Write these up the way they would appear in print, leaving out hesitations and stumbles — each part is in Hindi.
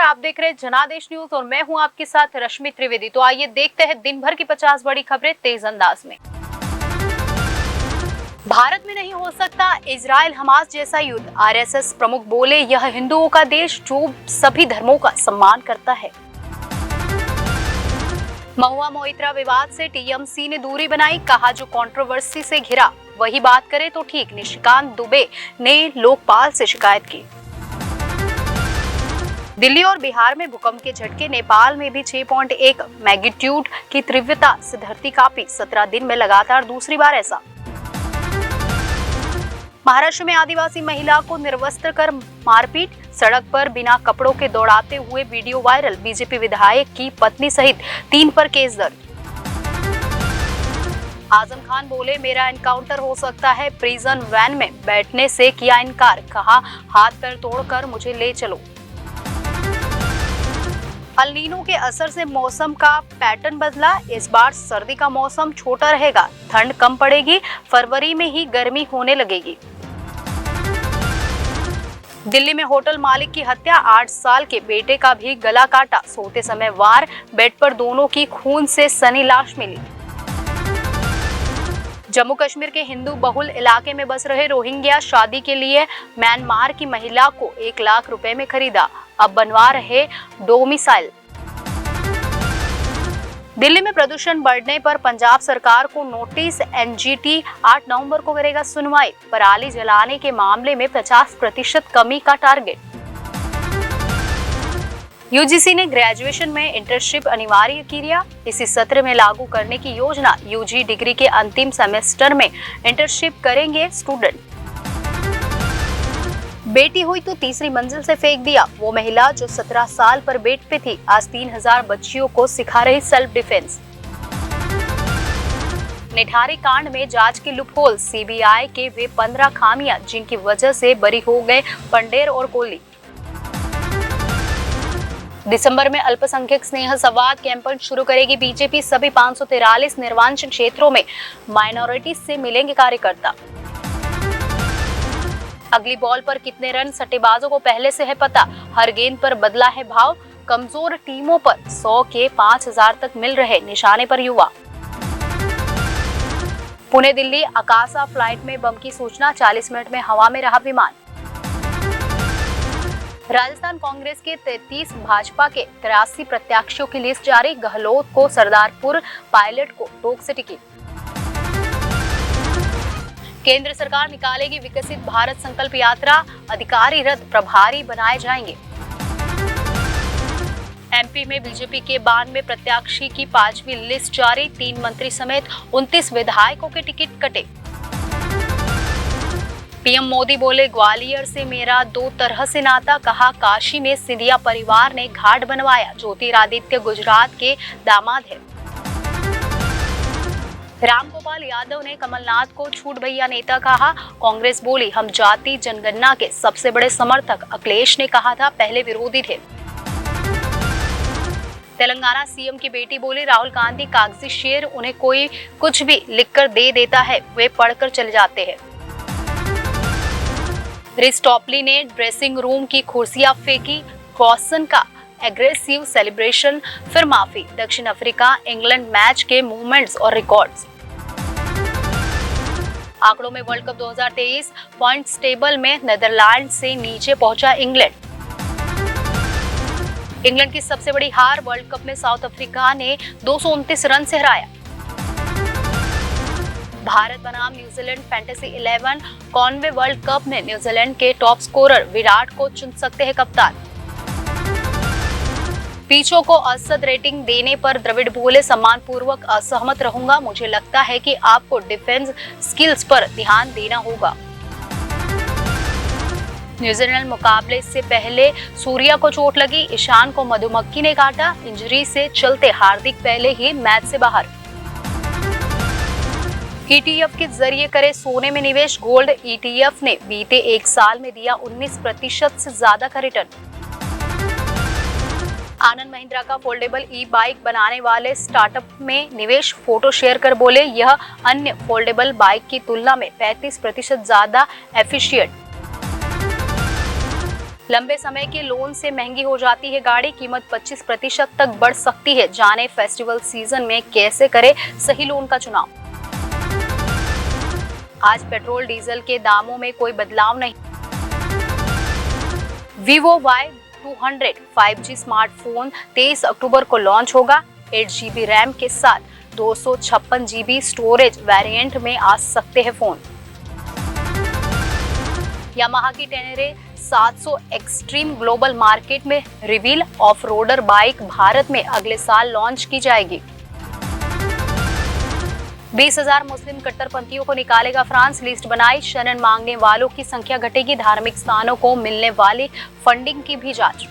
आप देख रहे हैं जनादेश न्यूज और मैं हूं आपके साथ रश्मि त्रिवेदी। तो आइए देखते हैं दिन भर की 50 बड़ी खबरें तेज अंदाज में। भारत में नहीं हो सकता इजराइल हमास जैसा युद्ध, आरएसएस प्रमुख बोले यह हिंदुओं का देश जो सभी धर्मों का सम्मान करता है। महुआ मोइत्रा विवाद से टीएमसी ने दूरी बनाई, कहा जो कंट्रोवर्सी से घिरा वही बात करे तो ठीक। निशिकांत दुबे ने लोकपाल से शिकायत की। दिल्ली और बिहार में भूकंप के झटके, नेपाल में भी 6.1 मैग्नीट्यूड की तीव्रता से धरती कांपी, 17 दिन में लगातार दूसरी बार ऐसा। महाराष्ट्र में आदिवासी महिला को निर्वस्त्र कर मारपीट, सड़क पर बिना कपड़ों के दौड़ाते हुए वीडियो वायरल, बीजेपी विधायक की पत्नी सहित 3 पर केस दर्ज। आजम खान बोले मेरा एनकाउंटर हो सकता है, प्रिजन वैन में बैठने से किया इनकार, कहा हाथ पैर तोड़कर मुझे ले चलो। अल नीनो के असर से मौसम का पैटर्न बदला, इस बार सर्दी का मौसम छोटा रहेगा, ठंड कम पड़ेगी, फरवरी में ही गर्मी होने लगेगी। दिल्ली में होटल मालिक की हत्या, 8 साल के बेटे का भी गला काटा, सोते समय वार, बेड पर दोनों की खून से सनी लाश मिली। जम्मू कश्मीर के हिंदू बहुल इलाके में बस रहे रोहिंग्या शादी के लिए म्यांमार की महिला को 1 लाख रुपए में खरीदा, अब बनवा रहे डोमिसाइल। दिल्ली में प्रदूषण बढ़ने पर पंजाब सरकार को नोटिस, एनजीटी 8 नवंबर को करेगा सुनवाई, पराली जलाने के मामले में 50% कमी का टारगेट। यूजीसी ने ग्रेजुएशन में इंटर्नशिप अनिवार्य किया, इसी सत्र में लागू करने की योजना, यूजी डिग्री के अंतिम सेमेस्टर में इंटर्नशिप करेंगे स्टूडेंट। बेटी हुई तो तीसरी मंजिल से फेंक दिया, वो महिला जो 17 साल पर बेड पे थी, आज 3000 बच्चियों को सिखा रही सेल्फ डिफेंस। निठारी कांड में जांच की लूपहोल, सीबीआई के वे 15 खामियां जिनकी वजह से बरी हो गए पंडेर और कोहली। दिसंबर में अल्पसंख्यक स्नेह संवाद कैंपेन शुरू करेगी बीजेपी, सभी 543 निर्वाचन क्षेत्रों में माइनॉरिटी से मिलेंगे कार्यकर्ता। अगली बॉल पर कितने रन सट्टेबाजों को पहले से है पता, हर गेंद पर बदला है भाव, कमजोर टीमों पर 100 के 5000 तक मिल रहे निशाने पर युवा। पुणे दिल्ली अकाशा फ्लाइट में बम की सूचना, 40 मिनट में हवा में रहा विमान। राजस्थान कांग्रेस के 33, भाजपा के 83 प्रत्याशियों की लिस्ट जारी, गहलोत को सरदारपुर, पायलट को टोंक से टिकट। केंद्र सरकार निकालेगी विकसित भारत संकल्प यात्रा, अधिकारी रथ प्रभारी बनाए जाएंगे। एमपी में बीजेपी के 92 प्रत्याशी की 5वीं लिस्ट जारी, 3 मंत्री समेत 29 विधायकों के टिकट कटे। पीएम मोदी बोले ग्वालियर से मेरा 2 तरह से नाता, कहा काशी में सिंधिया परिवार ने घाट बनवाया, ज्योतिरादित्य गुजरात के दामाद है। रामगोपाल यादव ने कमलनाथ को छूट भैया नेता कहा, कांग्रेस बोली हम जाति जनगणना के सबसे बड़े समर्थक, अखिलेश ने कहा था पहले विरोधी थे। तेलंगाना सीएम की बेटी बोली राहुल गांधी कागजी शेर, उन्हें कोई कुछ भी लिखकर दे देता है, वे पढ़कर चले जाते हैं। रिस टॉपली ने ड्रेसिंग रूम की कुर्सियां फेंकी, वॉटसन का एग्रेसिव सेलिब्रेशन, फिर माफी। दक्षिण अफ्रीका इंग्लैंड मैच के मूवमेंट्स और रिकॉर्ड्स। आंकड़ों में वर्ल्ड कप 2023 पॉइंट्स टेबल में नीदरलैंड से नीचे पहुंचा इंग्लैंड। इंग्लैंड की सबसे बड़ी हार, वर्ल्ड कप में साउथ अफ्रीका ने 229 रन से हराया। भारत बनाम New Zealand fantasy 11 Conway world cup में न्यूजीलैंड के टॉप स्कोरर विराट को चुन सकते हैं कप्तान। पिचों को औसत रेटिंग देने पर द्रविड़ बोले सम्मानपूर्वक असहमत रहूंगा, मुझे लगता है कि आपको डिफेंस स्किल्स पर ध्यान देना होगा। न्यूजीलैंड मुकाबले से पहले सूर्या को चोट लगी, ईशान को मधुमक्खी ने काटा, इंजरी से चलते हार्दिक पहले ही मैच से बाहर। ईटीएफ के जरिए करे सोने में निवेश, गोल्ड ईटीएफ ने बीते 1 साल में दिया 19% से ज्यादा का रिटर्न। आनंद महिंद्रा का फोल्डेबल ई बाइक बनाने वाले स्टार्टअप में निवेश, फोटो शेयर कर बोले यह अन्य फोल्डेबल बाइक की तुलना में 35% ज्यादा एफिशिएंट। लंबे समय के लोन से महंगी हो जाती है गाड़ी, कीमत 25% तक बढ़ सकती है। जाने फेस्टिवल सीजन में कैसे करें सही लोन का चुनाव। आज पेट्रोल डीजल के दामों में कोई बदलाव नहीं। Vivo Y200 5G स्मार्टफोन 23 अक्टूबर को लॉन्च होगा। 8GB रैम के साथ 256GB स्टोरेज वेरिएंट में आ सकते हैं फोन। यामाहा की टेनेरे 700 एक्सट्रीम ग्लोबल मार्केट में reveal. Off roader bike Bharat में अगले साल लॉन्च की जाएगी। 20,000 मुस्लिम कट्टरपंथियों को निकालेगा फ्रांस, लिस्ट बनाई। शरण मांगने वालों की संख्या घटेगी। धार्मिक स्थानों को मिलने वाली फंडिंग की भी जांच।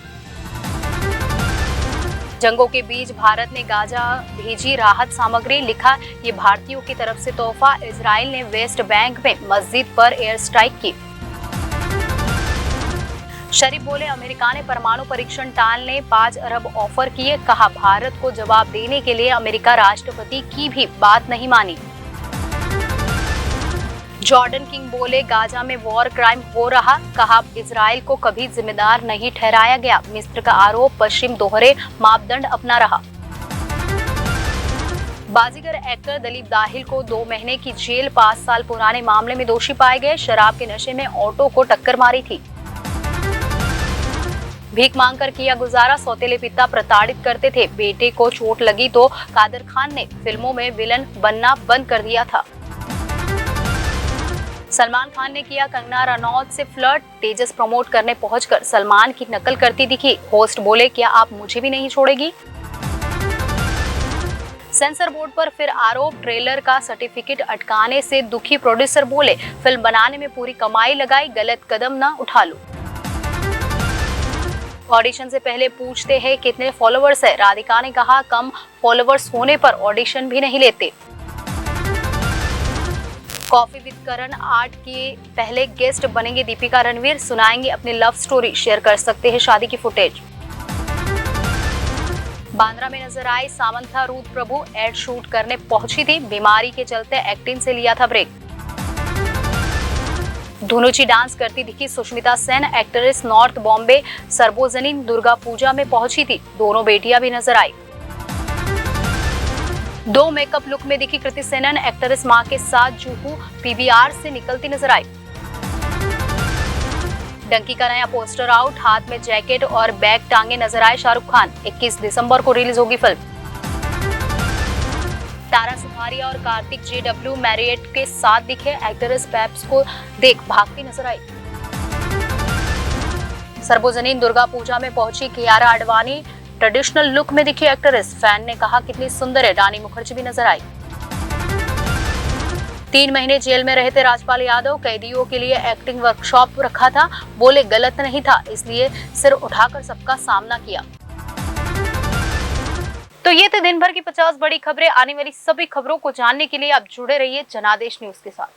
जंगों के बीच भारत ने गाजा भेजी राहत सामग्री, लिखा ये भारतीयों की तरफ से तोहफा। इजराइल ने वेस्ट बैंक में मस्जिद पर एयर स्ट्राइक की। शरीफ बोले अमेरिका ने परमाणु परीक्षण टालने 5 अरब ऑफर किए, कहा भारत को जवाब देने के लिए अमेरिका राष्ट्रपति की भी बात नहीं मानी। जॉर्डन किंग बोले गाजा में वॉर क्राइम हो रहा, कहा इजराइल को कभी जिम्मेदार नहीं ठहराया गया। मिस्र का आरोप पश्चिम दोहरे मापदंड अपना रहा। बाजीगर एक्टर दिलीप दाहिल को 2 महीने की जेल, 5 साल पुराने मामले में दोषी पाए गए। शराब के नशे में ऑटो को टक्कर मारी थी। भीख मांगकर किया गुजारा, सौतेले पिता प्रताड़ित करते थे। बेटे को चोट लगी तो कादर खान ने फिल्मों में विलन बनना बंद कर दिया था। सलमान खान ने किया कंगना रनौत से फ्लर्ट, तेजस प्रमोट करने पहुंचकर सलमान की नकल करती दिखी। होस्ट बोले क्या आप मुझे भी नहीं छोड़ेगी। सेंसर बोर्ड पर फिर आरोप, ट्रेलर का सर्टिफिकेट अटकाने से दुखी प्रोड्यूसर बोले फिल्म बनाने में पूरी कमाई लगाई, गलत कदम न उठा लो। ऑडिशन से पहले पूछते हैं कितने फॉलोवर्स है, राधिका ने कहा कम फॉलोवर्स होने पर ऑडिशन भी नहीं लेते। कॉफी विद करण 8 के पहले गेस्ट बनेंगे दीपिका रणवीर, सुनाएंगे अपनी लव स्टोरी, शेयर कर सकते हैं शादी की फुटेज। बांद्रा में नजर आई सामंथा रूथ प्रभु, एड शूट करने पहुंची थी, बीमारी के चलते एक्टिंग से लिया था ब्रेक। धुनुची डांस करती दिखी सुष्मिता सेन, एक्ट्रेस नॉर्थ बॉम्बे सर्वजनीन दुर्गा पूजा में पहुंची थी। दोनों बेटियां भी नजर आई। 2 मेकअप लुक में दिखी कृति सेनन, एक्ट्रेस मां के साथ जुहू पीवीआर से निकलती नजर आई। डंकी का नया पोस्टर आउट, हाथ में जैकेट और बैग टांगे नजर आए शाहरुख खान। 21 दिसंबर को रिलीज होगी फिल्म। तारा सुपारिया और कार्तिक JW मैरियट के साथ दिखे, एक्ट्रेस पैप्स को देख भागती नजर आई। सर्वजनीन दुर्गा पूजा में पहुंची कियारा आडवाणी, ट्रेडिशनल लुक में दिखी एक्ट्रेस। फैन ने कहा कितनी सुंदर है, रानी मुखर्जी भी नजर आई। 3 महीने जेल में रहे थे राजपाल यादव, कैदियों के लिए एक्टिंग वर्कशॉप रखा था, बोले गलत नहीं था इसलिए सिर उठाकर सबका सामना किया। तो ये थे दिन भर की 50 बड़ी खबरें। आने वाली सभी खबरों को जानने के लिए आप जुड़े रहिए जनादेश न्यूज के साथ।